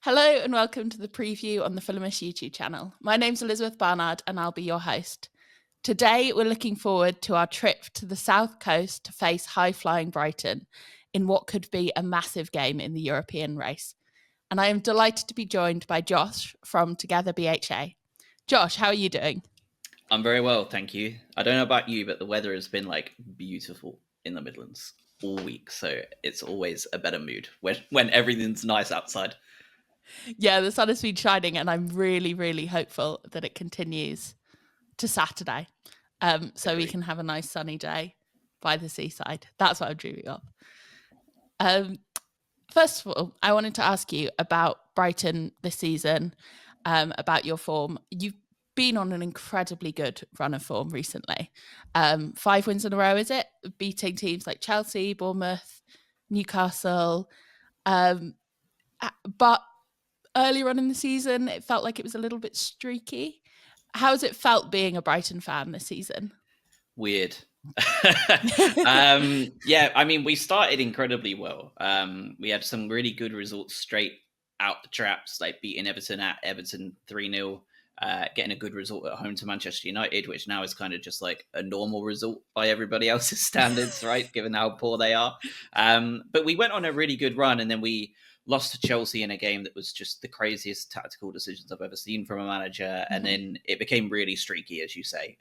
Hello and welcome to the preview on the Fulhamish YouTube channel. My name's Elizabeth Barnard and I'll be your host. Today we're looking forward to our trip to the south coast to face high-flying Brighton in what could be a massive game in the European race. And I am delighted to be joined by Josh from Together BHA. Josh, how are you doing? I'm very well, thank you. I don't know about you, but the weather has been beautiful in the Midlands all week, so it's always a better mood when everything's nice outside. Yeah, the sun has been shining and I'm really, really hopeful that it continues to Saturday. So we can have a nice sunny day by the seaside. That's what I'm dreaming of. First of all, I wanted to ask you about Brighton this season, about your form. You've been on an incredibly good run of form recently. 5 wins in a row, is it? Beating teams like Chelsea, Bournemouth, Newcastle. But earlier on in the season, it felt like it was a little bit streaky. How's it felt being a Brighton fan this season? Weird. We started incredibly well. We had some really good results straight out the traps, like beating Everton at Everton 3-0, getting a good result at home to Manchester United, which now is kind of just like a normal result by everybody else's standards, right? Given how poor they are. But we went on a really good run, and then we lost to Chelsea in a game that was just the craziest tactical decisions I've ever seen from a manager. Mm-hmm. And then it became really streaky, as you say,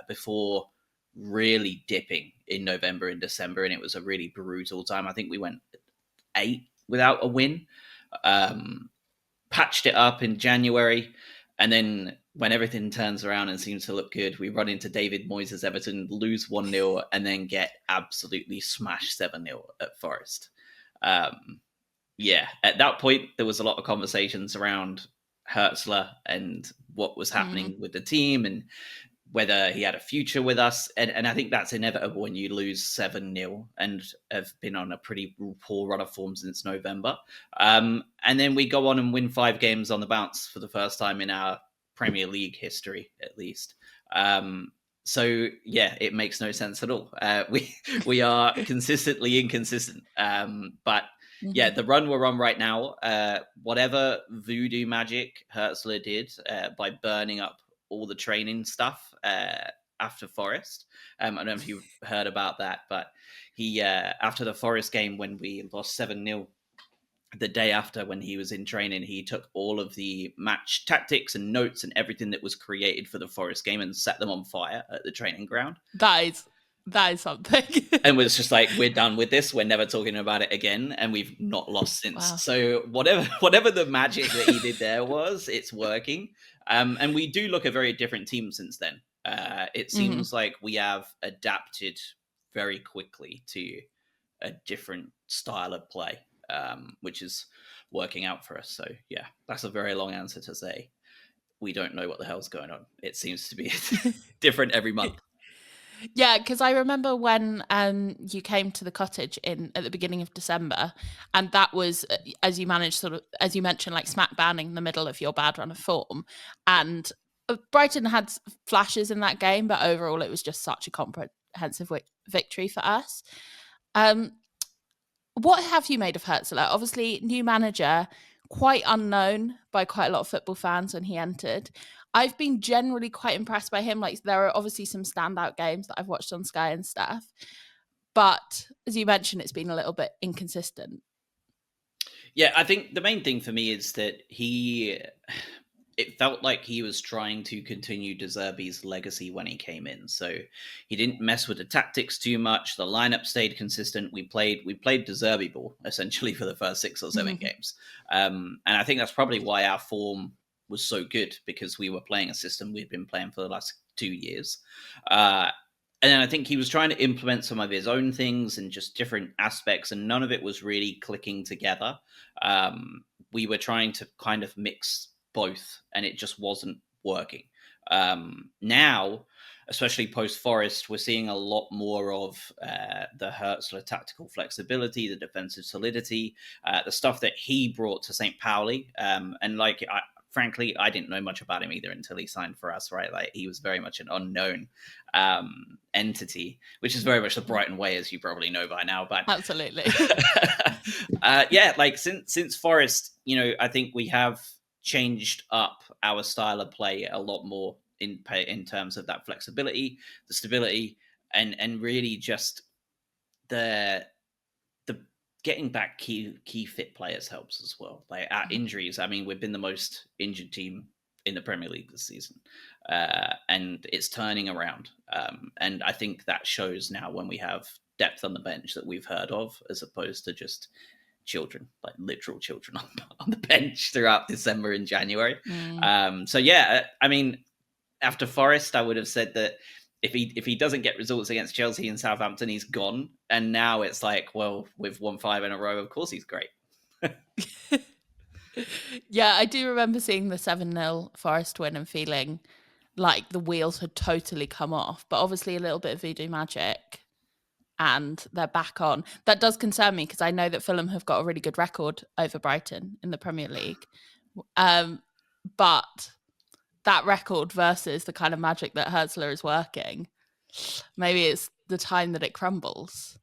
before really dipping in November and December, and it was a really brutal time. I think we went 8 without a win, patched it up in January, and then when everything turns around and seems to look good, we run into David Moyes' Everton, lose 1-0, and then get absolutely smashed 7-0 at Forest. At that point, there was a lot of conversations around Hürzeler and what was happening with the team and whether he had a future with us. And I think that's inevitable when you lose 7-0 and have been on a pretty poor run of form since November. And then we go on and win 5 games on the bounce for the first time in our Premier League history, at least. So, it makes no sense at all. We are consistently inconsistent. But the run we're on right now, whatever voodoo magic Hürzeler did by burning up all the training stuff after Forest. I don't know if you've heard about that, but he, after the Forest game when we lost 7-0, the day after when he was in training, he took all of the match tactics and notes and everything that was created for the Forest game and set them on fire at the training ground. That is something. And was just like, we're done with this. We're never talking about it again. And we've not lost since. Wow. So whatever the magic that he did there was, it's working. And we do look a very different team since then. It seems like we have adapted very quickly to a different style of play, which is working out for us. So, that's a very long answer to say we don't know what the hell's going on. It seems to be different every month. Yeah, because I remember when you came to the cottage at the beginning of December, and that was as you mentioned, like smack bang in the middle of your bad run of form. And Brighton had flashes in that game, but overall it was just such a comprehensive victory for us. What have you made of Hürzeler? Obviously, new manager, quite unknown by quite a lot of football fans when he entered. I've been generally quite impressed by him. Like, there are obviously some standout games that I've watched on Sky and stuff. But as you mentioned, it's been a little bit inconsistent. Yeah, I think the main thing for me is that it felt like he was trying to continue De Zerbi's legacy when he came in. So he didn't mess with the tactics too much. The lineup stayed consistent. We played De Zerbi ball, essentially, for the first 6 or 7 games. And I think that's probably why our form was so good, because we were playing a system we'd been playing for the last 2 years. And then I think he was trying to implement some of his own things and just different aspects, and none of it was really clicking together. We were trying to kind of mix both, and it just wasn't working. Now, especially post-Forest, we're seeing a lot more of the Hürzeler tactical flexibility, the defensive solidity, the stuff that he brought to St. Pauli. Frankly, I didn't know much about him either until he signed for us, right? Like, he was very much an unknown entity, which is very much the Brighton way, as you probably know by now. But absolutely. Like since Forest, I think we have changed up our style of play a lot more in terms of that flexibility, the stability, and really just the the getting back key fit players helps as well. Like at injuries, I mean, we've been the most injured team in the Premier League this season, and it's turning around. And I think that shows now when we have depth on the bench that we've heard of, as opposed to just children, like literal children on the bench throughout December and January. So yeah, I mean, after Forest, I would have said that if he doesn't get results against Chelsea and Southampton, he's gone. And now it's like, well, we've won 5 in a row. Of course, he's great. Yeah, I do remember seeing the 7-0 Forest win and feeling like the wheels had totally come off. But obviously, a little bit of voodoo magic, and they're back on. That does concern me because I know that Fulham have got a really good record over Brighton in the Premier League. But that record versus the kind of magic that Hürzeler is working, maybe it's the time that it crumbles.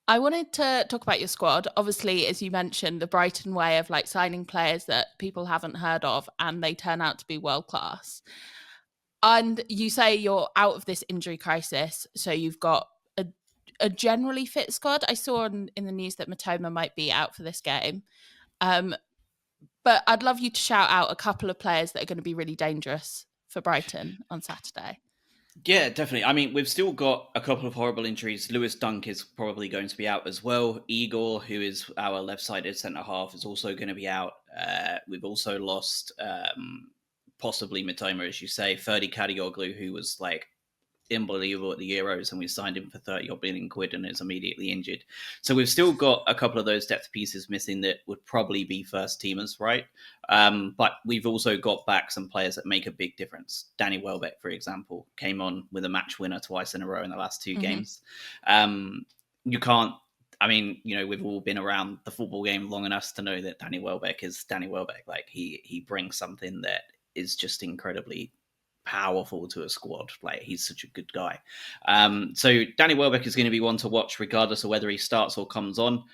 I wanted to talk about your squad. Obviously, as you mentioned, the Brighton way of like signing players that people haven't heard of and they turn out to be world class. And you say you're out of this injury crisis, so you've got a generally fit squad. I saw in the news that Matoma might be out for this game. But I'd love you to shout out a couple of players that are going to be really dangerous for Brighton on Saturday. Yeah, definitely. I mean, we've still got a couple of horrible injuries. Lewis Dunk is probably going to be out as well. Igor, who is our left-sided centre-half, is also going to be out. We've also lost possibly Mitoma, as you say, Ferdi Kadioglu, who was like unbelievable at the Euros, and we signed him for 30 billion quid and is immediately injured. So we've still got a couple of those depth pieces missing that would probably be first teamers, right? But we've also got back some players that make a big difference. Danny Welbeck, for example, came on with a match winner twice in a row in the last 2 games. You can't, I mean, we've all been around the football game long enough to know that Danny Welbeck is Danny Welbeck. Like he brings something that is just incredibly powerful to a squad. Like he's such a good guy. So Danny Welbeck is going to be one to watch regardless of whether he starts or comes on.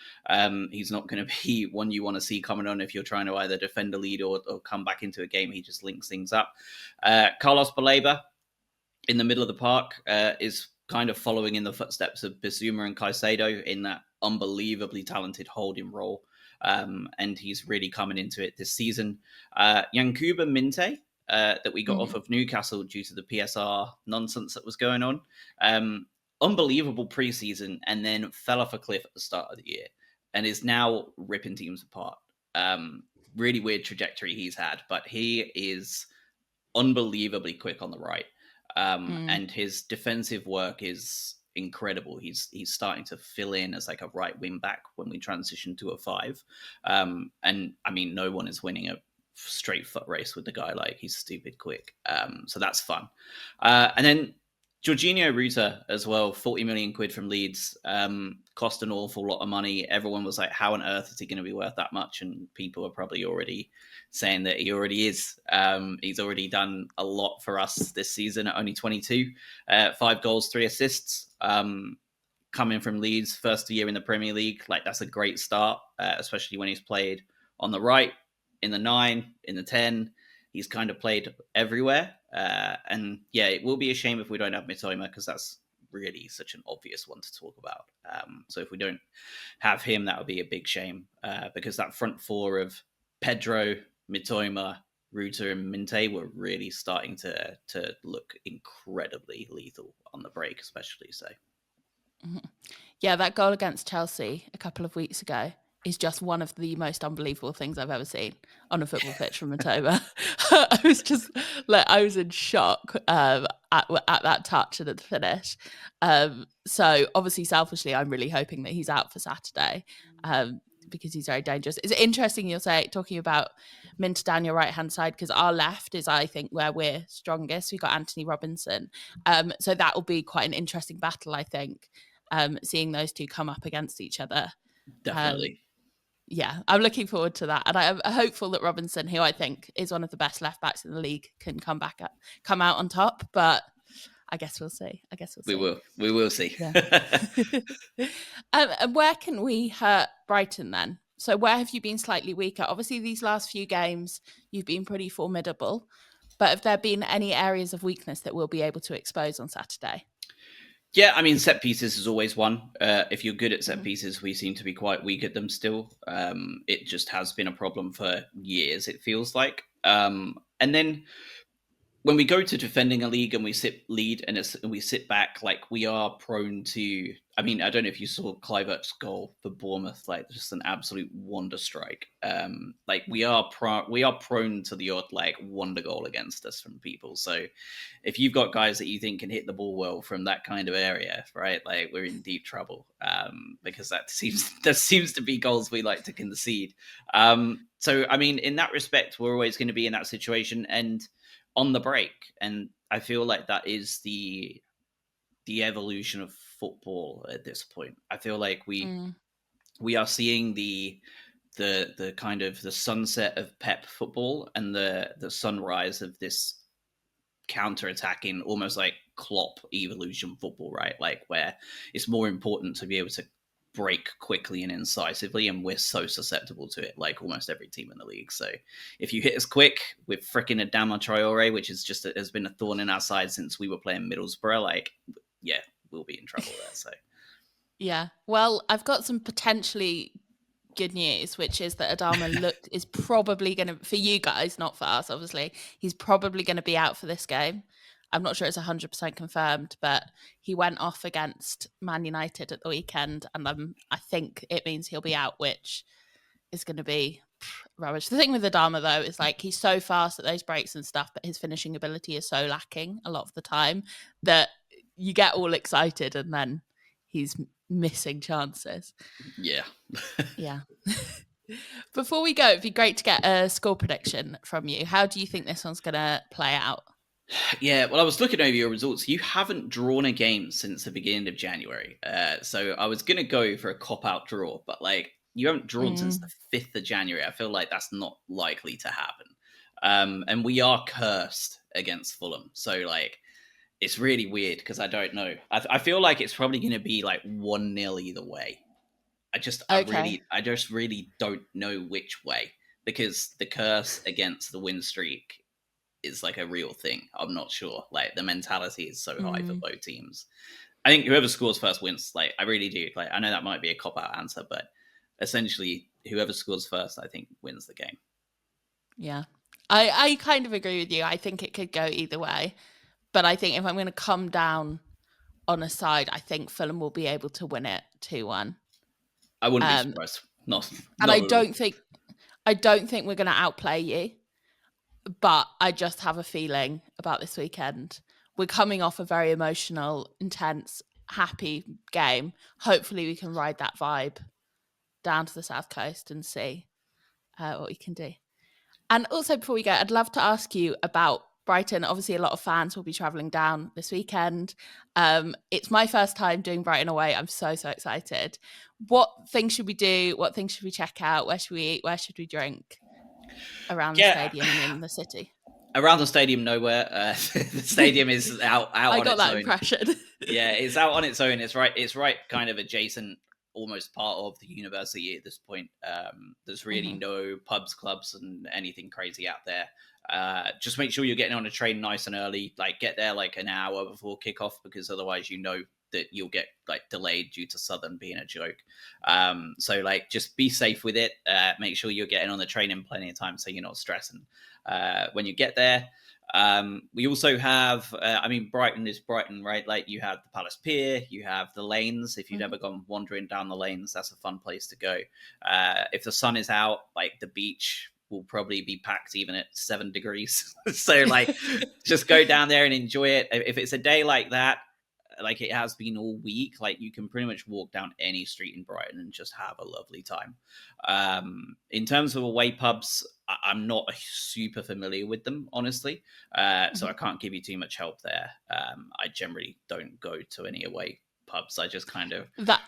He's not going to be one you want to see coming on if you're trying to either defend a lead or come back into a game. He just links things up. Carlos Baleba in the middle of the park is kind of following in the footsteps of Bissouma and Caicedo in that unbelievably talented holding role. And he's really coming into it this season. Yankuba Minte, that we got off of Newcastle due to the PSR nonsense that was going on. Unbelievable preseason, and then fell off a cliff at the start of the year and is now ripping teams apart. Really weird trajectory he's had, but he is unbelievably quick on the right. And his defensive work is incredible. He's starting to fill in as like a right wing back when we transition to a 5. And I mean, no one is winning a straight foot race with the guy. Like he's stupid quick. So that's fun. And then Jorginho Ruta as well, 40 million quid from Leeds, cost an awful lot of money. Everyone was like, how on earth is he going to be worth that much? And people are probably already saying that he already is. He's already done a lot for us this season at only 22, 5 goals, 3 assists. Coming from Leeds, first year in the Premier League, like that's a great start, especially when he's played on the right, in the 9, in the 10. He's kind of played everywhere. And yeah, it will be a shame if we don't have Mitoma because that's really such an obvious one to talk about. So if we don't have him, that would be a big shame because that front 4 of Pedro, Mitoma, Ruta and Minte were really starting to look incredibly lethal on the break, especially. So. Yeah, that goal against Chelsea a couple of weeks ago is just one of the most unbelievable things I've ever seen on a football pitch from Matoma. I was just like, I was in shock at that touch and at the finish. So obviously, selfishly, I'm really hoping that he's out for Saturday because he's very dangerous. It's interesting you're talking about Minter down your right-hand side because our left is, I think, where we're strongest. We've got Anthony Robinson. So that will be quite an interesting battle, I think, seeing those two come up against each other. Definitely. Yeah, I'm looking forward to that. And I'm hopeful that Robinson, who I think is one of the best left backs in the league, can come out on top. But I guess we'll see. We will see. Yeah. And where can we hurt Brighton then? So where have you been slightly weaker? Obviously, these last few games, you've been pretty formidable. But have there been any areas of weakness that we'll be able to expose on Saturday? Yeah, I mean, set pieces is always one. If you're good at set pieces, we seem to be quite weak at them still. It just has been a problem for years, it feels like. And then when we go to defending a league and we lead and we sit back, like we are prone to. I mean, I don't know if you saw Kluivert's goal for Bournemouth, like just an absolute wonder strike. Like we are prone to the odd like wonder goal against us from people. So if you've got guys that you think can hit the ball well from that kind of area, right? Like we're in deep trouble because that seems to be goals we like to concede. So I mean, in that respect, we're always going to be in that situation and on the break, and I feel like that is the evolution of football at this point. I feel like we are seeing the kind of the sunset of Pep football and the sunrise of this counter-attacking, almost like Klopp evolution football, right? Like where it's more important to be able to break quickly and incisively, and we're so susceptible to it, like almost every team in the league. So if you hit us quick with freaking Adama Traore, which is just has been a thorn in our side since we were playing Middlesbrough, like yeah, we'll be in trouble there. So yeah, well, I've got some potentially good news, which is that Adama is probably going to, for you guys, not for us, obviously, he's probably going to be out for this game. I'm not sure it's 100% confirmed, but he went off against Man United at the weekend, and I think it means he'll be out, which is going to be rubbish. The thing with Adama, though, is like he's so fast at those breaks and stuff, but his finishing ability is so lacking a lot of the time that you get all excited and then he's missing chances. Yeah. Yeah. Before we go, it'd be great to get a score prediction from you. How do you think this one's going to play out? Yeah, well, I was looking over your results. You haven't drawn a game since the beginning of January. So I was going to go for a cop-out draw, but like you haven't drawn since the 5th of January. I feel like that's not likely to happen. And we are cursed against Fulham. So like it's really weird because I don't know. I feel like it's probably going to be like 1-0 either way. I just really don't know which way because the curse against the win streak is like a real thing. I'm not sure. Like the mentality is so high for both teams. I think whoever scores first wins. Like I really do. Like I know that might be a cop-out answer, but essentially whoever scores first, I think wins the game. Yeah. I kind of agree with you. I think it could go either way. But I think if I'm going to come down on a side, I think Fulham will be able to win it 2-1. I wouldn't be surprised. And I don't think we're going to outplay you. But I just have a feeling about this weekend. We're coming off a very emotional, intense, happy game. Hopefully we can ride that vibe down to the South Coast and see what we can do. And also before we go, I'd love to ask you about Brighton. Obviously, a lot of fans will be travelling down this weekend. It's my first time doing Brighton away. I'm so excited. What things should we do? What things should we check out? Where should we eat? Where should we drink? Around the stadium and in the city. Around the stadium, nowhere. The stadium is out I on its own. got that impression. Yeah, it's out on its own. It's right kind of adjacent, almost part of the university at this point. There's really no pubs, clubs, and anything crazy out there. Just make sure you're getting on a train nice and early. Like get there like an hour before kickoff because otherwise that you'll get like delayed due to Southern being a joke. So like just be safe with it. Make sure you're getting on the train in plenty of time so you're not stressing when you get there. We also have, Brighton is Brighton, right? Like you have the Palace Pier, you have the lanes. If you've ever gone wandering down the lanes, that's a fun place to go. If the sun is out, like the beach will probably be packed even at 7 degrees. So like just go down there and enjoy it. If it's a day like that, like it has been all week, like you can pretty much walk down any street in Brighton and just have a lovely time. In terms of away pubs, I'm not super familiar with them, honestly. So I can't give you too much help there. I generally don't go to any away pubs. I just kind of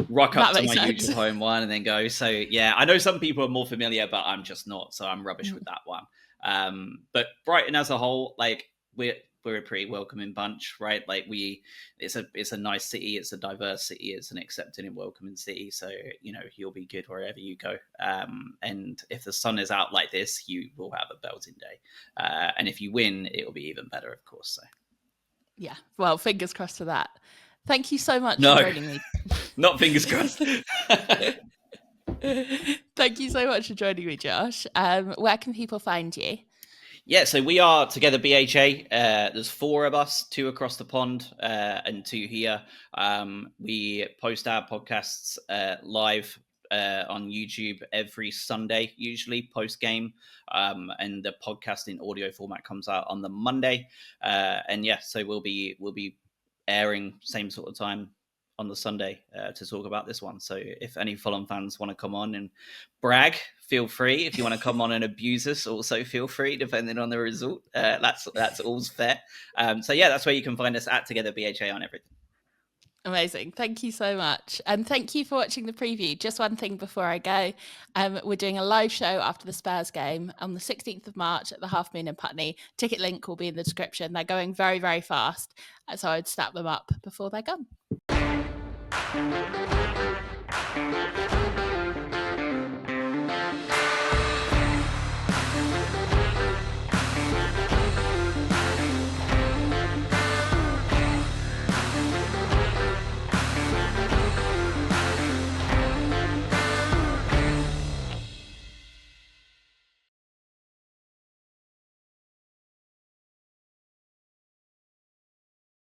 rock up to my usual home one and then go. So yeah, I know some people are more familiar, but I'm just not. So I'm rubbish with that one. But Brighton as a whole, like we're we're a pretty welcoming bunch, right? Like it's a nice city, it's a diverse city, it's an accepting and welcoming city. So you'll be good wherever you go. And if the sun is out like this, you will have a belting day. And if you win, it'll be even better, of course. So yeah, well, fingers crossed for that. Thank you so much for joining me. Not fingers crossed. Thank you so much for joining me, Josh. Where can people find you? Yeah, so we are Together BHA. There's 4 of us, 2 across the pond and 2 here. We post our podcasts live on YouTube every Sunday, usually post-game. And the podcast in audio format comes out on the Monday. And yeah, so we'll be airing same sort of time on the Sunday to talk about this one. So if any Fulham fans want to come on and brag, feel free. If you want to come on and abuse us, also feel free, depending on the result. That's all's fair. So yeah, that's where you can find us at Together BHA on everything. Amazing. Thank you so much. And thank you for watching the preview. Just one thing before I go. We're doing a live show after the Spurs game on the 16th of March at the Half Moon in Putney. Ticket link will be in the description. They're going very, very fast. So I'd snap them up before they're gone.